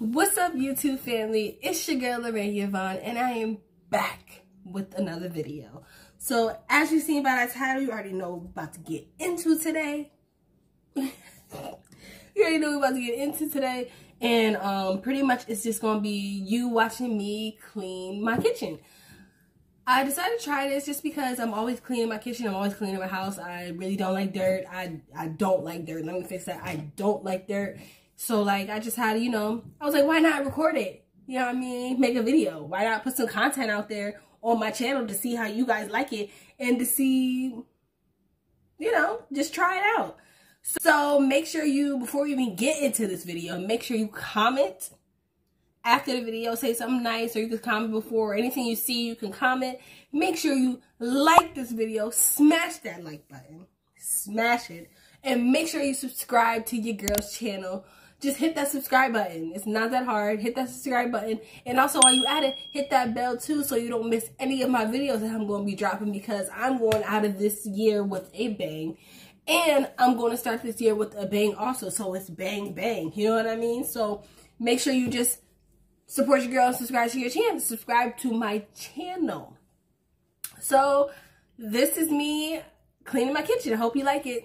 What's up, YouTube family? It's your girl leraiyvonn, and I am back with another video. So as you've seen by that title, you already know what we're about to get into today. And pretty much it's just gonna be you watching me clean my kitchen. I decided to try this just because I'm always cleaning my kitchen. I'm always cleaning my house. I really don't like dirt. I don't like dirt. Let me fix that. I don't like dirt. So like I just had to, I was like, why not record it? You know what I mean? Make a video. Why not put some content out there on my channel to see how you guys like it and to see, just try it out. So make sure you, before you even get into this video, make sure you comment after the video. Say something nice, or you can comment before. Anything you see, you can comment. Make sure you like this video. Smash that like button. Smash it. And make sure you subscribe to your girl's channel. Just hit that subscribe button. It's not that hard. Hit that subscribe button. And also while you at it, hit that bell too so you don't miss any of my videos that I'm going to be dropping, because I'm going out of this year with a bang. And I'm going to start this year with a bang also. So it's bang, bang. You know what I mean? So make sure you just support your girl and subscribe to your channel. Subscribe to my channel. So this is me cleaning my kitchen. I hope you like it.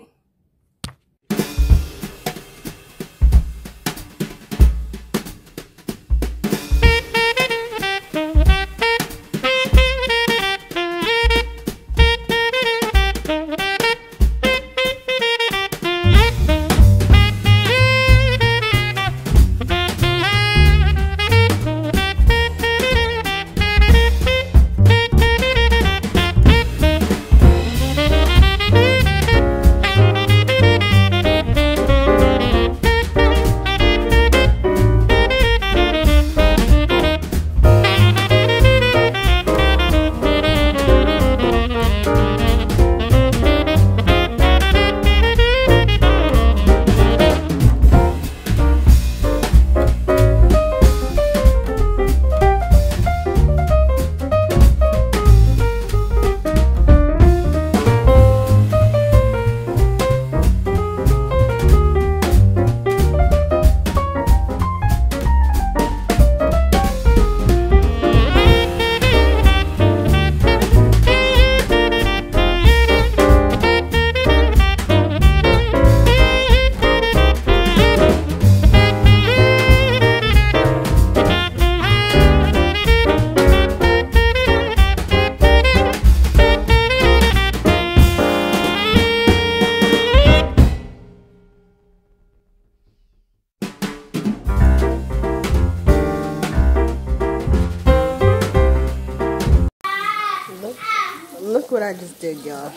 Look what I just did, y'all.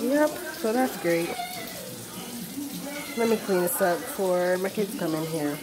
Yep, so that's great. Let me clean this up before my kids come in here.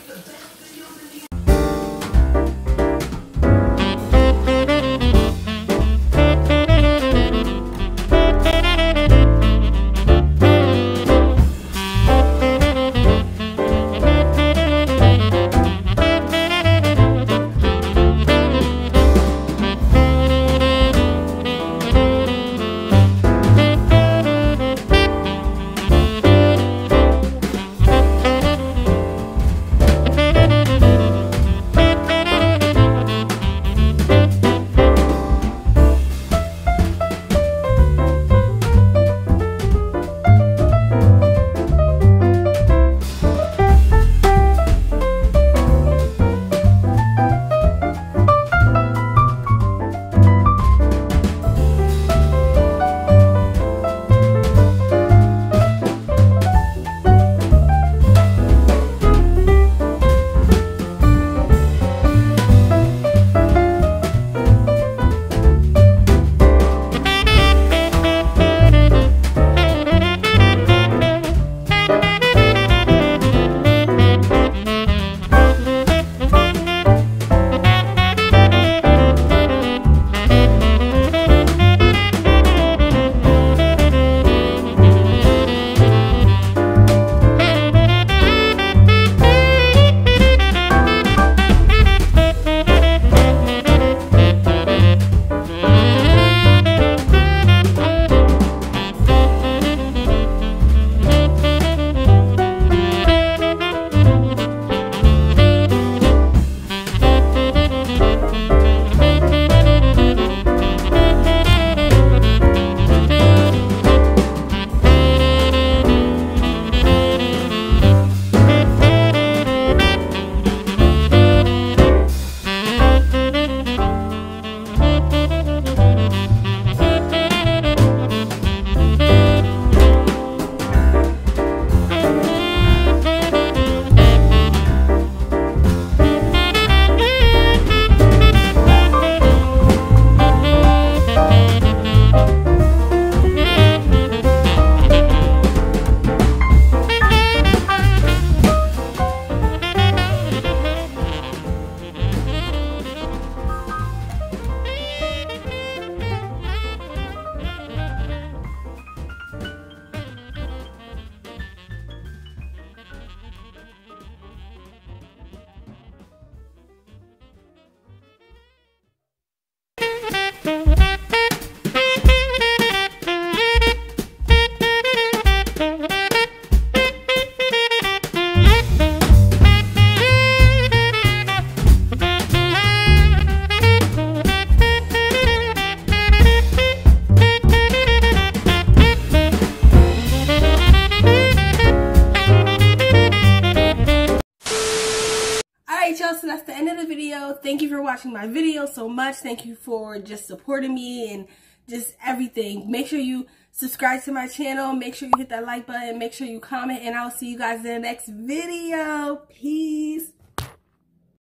watching my videos so much. Thank you for just supporting me and just everything. Make sure you subscribe to my channel. Make sure you hit that like button. Make sure you comment. And I'll see you guys in the next video. Peace.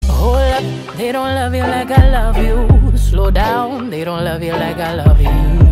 Hold up, they don't love you like I love you. Slow down, they don't love you like I love you.